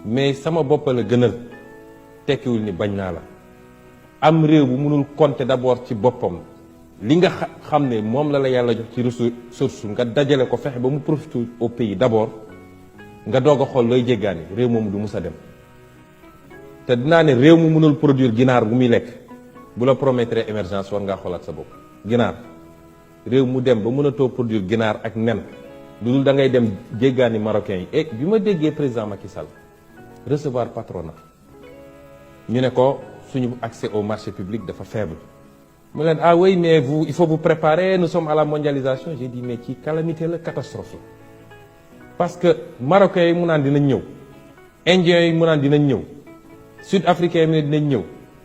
mais sama bopp la gënal tekkiwul ni bañ naa la am réew bu mënul compter d'abord ci boppam li nga xam ne moom la yàlla jox ci ressource nga dajale ko fexe ba mu profité au pays d'abord nga doog a xool looy jéggaani réew moomu du mus a dem te dinaa ne réew mu mënul produire ginaar bu muy lekk bu la promettre émergence war ngaa xoolaat sa bopp ginaar réew mu dem ba mënatoo produire ginaar ak nen lu dul da ngay dem jéggaani marocain yi et bi ma déggee président Macky Sall recevoir patronat ñu ne ko suñu accès au marché public dafa faible mu leen ah oui mais vous il faut vous préparer nous sommes à la mondialisation j'ai dit mais ci calamité la catastrophe la parce que marocains yi mu naan dinañ ñëw indiens yi mu naan dinañ ñëw sud africains yi mu ne dinañ ñëw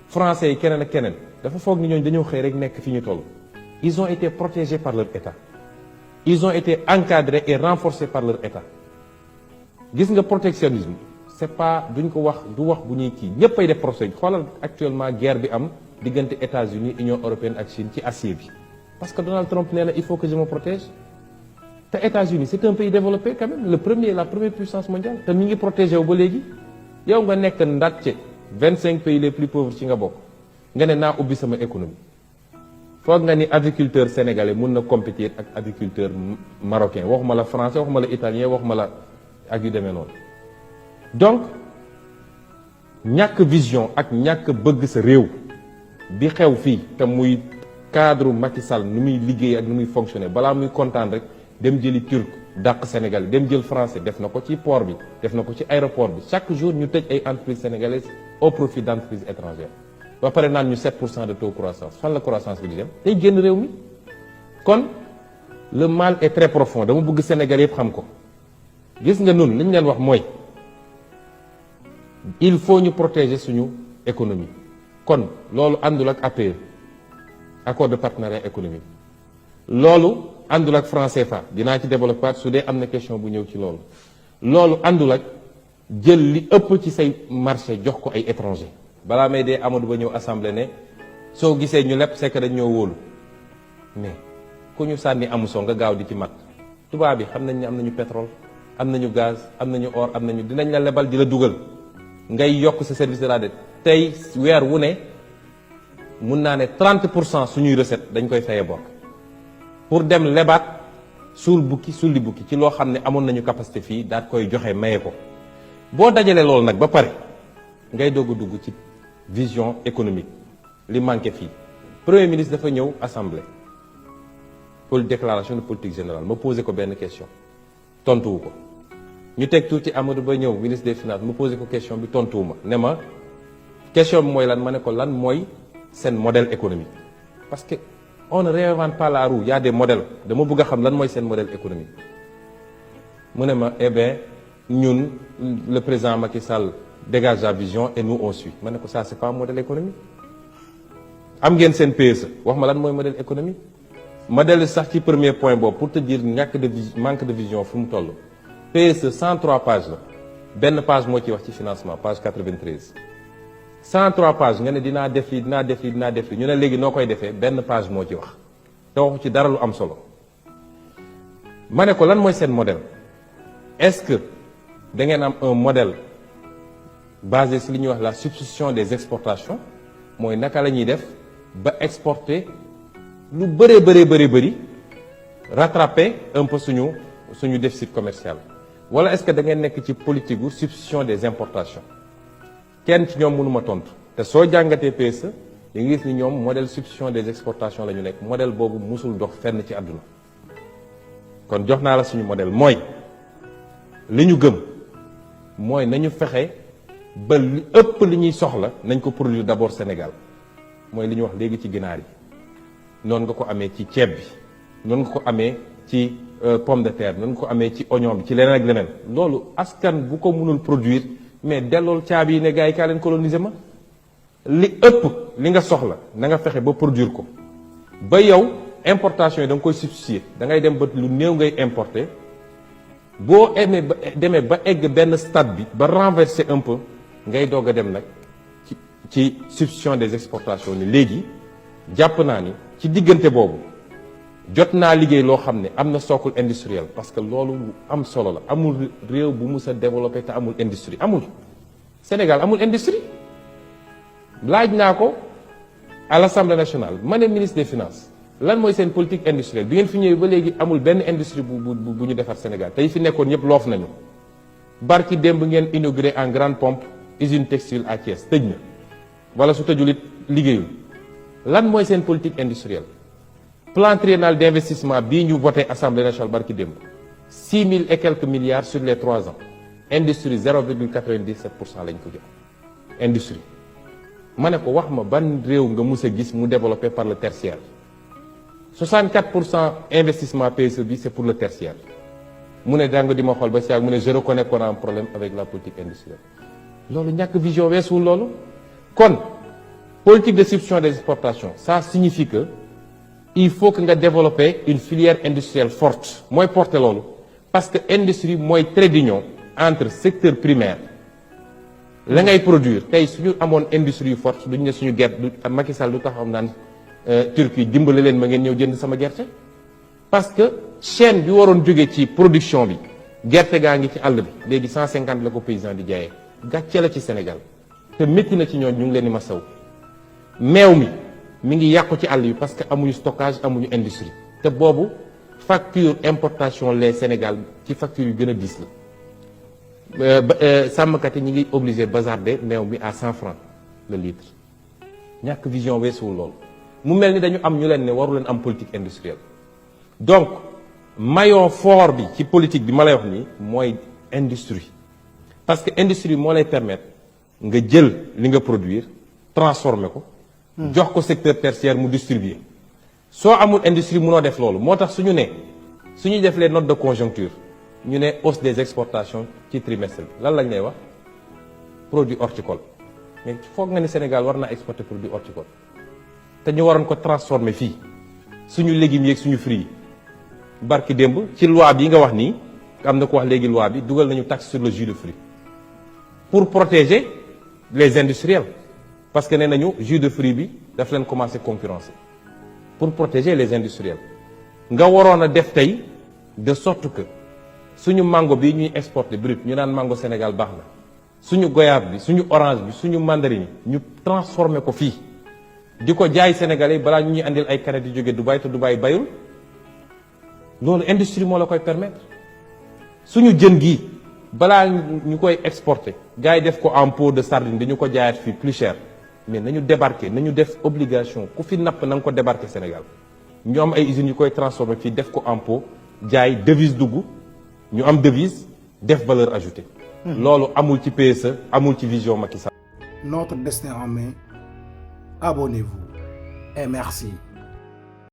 français yi keneen ak keneen dafa foog ni ñooñu dañoo xëy rek nekk fi ñu toll ils ont été protégés par leur état ils ont été encadrés et renforcés par leur état gis nga protectionnisme c'est pas duñ ko wax du wax bu ñuy kii ñëpp ay def protection xoolal actuellement guerre bi am diggante États-Unis Union européenne ak Chine ci acier bi parce que Donald Trump nee na il faut que je me protège te États-Unis c'est un pays développé quand même la première puissance mondiale te mi ngi protégé wu ba léegi yow nga nekk ndatce 25 pays les plus pauvres ci nga bokk nga ne naa ubbi sama économie foog nga ni agriculteur sénégalais mun na compétir ak agriculteur marocain waxuma la français waxuma la italien waxuma la ak yu demee noonu donc ñàkk vision ak ñàkk bëgg sa réew bi xew fii te muy cadre Macky Sall nu muy liggéey ak nu muy fonctionner balaa muy kontaan rek dem jëli turc dàq Sénégal dem jël français def na ko ci port bi def na ko ci aéroport bi chaque jour ñu tëj ay entreprises sénégalaises au profit d'entreprises étrangères ba pare naan ñu 7% de taux croissance fan la croissance bi di dem day génn réew mi kon le mal est très profond dama bëgg Sénégal yëpp xam ko gis nga nun li ñu leen wax mooy il faut ñu protéger suñu économie kon loolu àndul ak APE accord de partenariat économique loolu àndul ak franc CFA dinaa ci développer su dee am na question bu ñëw ci loolu loolu àndul ak jël li ëpp ci say marché jox ko ay étranger balaa may dee Amadou Ba ñëw assemblée ne soo gisee ñu lepp c'est que dañ ñoo wóolu mais ku ñu sànni amuso nga gaaw di ci mat tubaab bi xam nañ ne am nañu pétrole am nañu gaz am nañu or am nañu dinañ la lebal di la dugal ngay yokk sa service de la dette tey weer wu ne mun naa ne 30% suñuy recette dañ koy faye bor pour dem lebaat suul bukki sulli bukki ci loo xam ne amoon nañu capacité fii daat koy joxe maye ko boo dajalee loolu nag ba pare ngay doog a dugg ci vision économique li manqué fii premier ministre dafa ñëw assemblée pour déclaration de politique générale ma posé ko benn question tontuwu ko ñu teg tuuti Amadou Ba ñëw ministre des finances ma posé ko question bi tontuwu ma ne ma question bi mooy lan ma ne ko lan mooy seen modèle économique parce que on ne réinvente pas la roue il y a des modèles dama bëgg a xam lan mooy seen modèle économique mu ne ma eh bien ñun le président Macky Sall dégage la vision et nous on suit ma ne ko ça c'est pas un modèle économique am ngeen seen PSE wax ma lan mooy modèle économique ma dellu sax ci premier point boobu pour te dire manque de vision fu mu toll PSE 103 pages la benn page moo ciy wax ci financement page 93 103 pages nga ne dinaa def lii dinaa def lii dinaa def lii ñu ne léegi noo koy defee benn page moo ci wax te waxu ci dara lu am solo ma ne ko lan mooy seen modèle est-ce que da ngeen am un modèle basé si li ñuy wax la substitution des exportations mooy naka la ñuy def ba exporter lu bëree bëri rattraper un peu suñu déficit commercial wala est-ce que da ngeen nekk ci politique gu substitution des importations kenn ci ñoom mënuma tontu te soo jàngatee PSE da nga gis ni ñoom modèle substitution des exportations la ñu nekk modèle boobu musul dox fenn ci àdduna kon jox naa la suñu modèle mooy li ñu gëm mooy nañu fexe ba li ëpp li ñuy soxla nañ ko produire d'abord Sénégal mooy li ñu wax léegi ci ginaar yi noonu nga ko amee ci ceeb bi noonu nga ko amee ci pomme de terre noonu nga ko amee ci oignon bi ci leneen ak leneen loolu askan bu ko mënul produire mais dellool caabi yi ne gars yi kaa leen coloniser ma li ëpp li nga soxla na nga fexe ba produire ko ba yow importation yi da nga koy substituer da ngay dem ba lu néew ngay importer boo demee ba egg benn stade bi ba renverser un peu ngay doog a dem nag ci substitution des exportations ni léegi jàpp naa ni ci diggante boobu jot naa liggéey loo xam ne am na socle industriel parce que loolu lu am solo la amul réew bu mus a développé te amul industrie amul Sénégal amul industrie laaj naa ko à l'Assemblée nationale ma ne ministre des finances lan mooy seen politique industrielle bi ngeen fi ñëwee ba léegi amul benn industrie bu ñu defar Sénégal tey fi nekkoon ñëpp loof nañu barki démb ngeen inauguré en grande pompe usine textile à Thiès tëj na wala su tëjul it liggéeyul lan mooy seen politique industrielle plan triennal d'investissement bii ñu voté Assemblée nationale barki démb 6000 et quelques milliards sur les 3 ans industrie 0,97% lañ ko jox industrie ma ne ko wax ma ban réew nga mus a gis mu développé par le tertiaire 64% investissement PSE bi c'est pour le tertiaire mu ne danga di ma xool ba si ak mu ne je reconnais qu'on a un problème avec la politique industrielle loolu ñàkk vision weesuwul loolu kon politique de substitution des exportations ça signifie que il faut que nga développer une filière industrielle forte mooy porter loolu parce que industrie mooy trait d'union entre secteur primaire la ngay produire tey suñu amoon industrie yu forte duñu ne suñu gerte du Macky Sall du taxaw naan Turquie dimbale leen ma ngeen ñëw jënd sama gerte parce que chaîne bi waroon jóge ci production bi gerte gaa ngi ci àll bi léegi 150 la ko paysan di jaayee gàcce la ci Sénégal te métti na ci ñoom ñu ngi leen di masaw meew mi ngi yàqu ci àll bi parce que amuñu stockage amuñu industrie te boobu facture importation lait Sénégal ci facture yu gën a diis la sàmmkat yi ñi ngi obligé bazarder meew mi à 100 francs le litre ñàkk vision weesuwul loolu mu mel ni dañu am ñu leen ne waru leen am politique industrielle donc maillon fort bi ci politique bi ma lay wax nii mooy industrie parce que industrie moo lay permettre nga jël li nga produire transformer ko jox ko secteur tertiaire mu distribuer soo amul industrie munoo def loolu moo tax suñu def les notes de conjoncture ñu ne hausse des exportations ci trimestre bi lan lañ lay wax produit horticole mais foog nga ni Sénégal war naa exporter produit horticole te ñu waroon ko transformer fii suñu légumes yeeg suñu fruits yi barki démb ci loi bi nga wax nii am na ko wax léegi loi bi dugal nañu taxe sur le jus de fruits pour protéger les industriels parce que nee nañu jus de fruits bi daf leen commencer concurrencer pour protéger les industriels nga waroon a def tey de sorte que suñu mango bi ñuy exporter brut ñu naan mango Sénégal baax na suñu goyave bi suñu orange bi suñu mandarine yi ñu transformer ko fii di ko jaay Sénégalais balaa ñu ñuy andil ay canettes yu jóge Dubaï te Dubaï bayul loolu industrie moo la koy permettre suñu jën gi balaa ñu koy exporter gars yi def ko en pot de sardine dañu ko jaayaat fii plus cher mais nañu débarquer nañu def obligation ku fi napp na nga ko débarquer Sénégal ñu am ay usines yu koy transformer fii def ko en pot jaay devise dugg ñu am devise def valeur ajoutée. loolu amul ci PSE amul ci vision Macky Sall. Notre destin en main. Abonnez-vous et merci.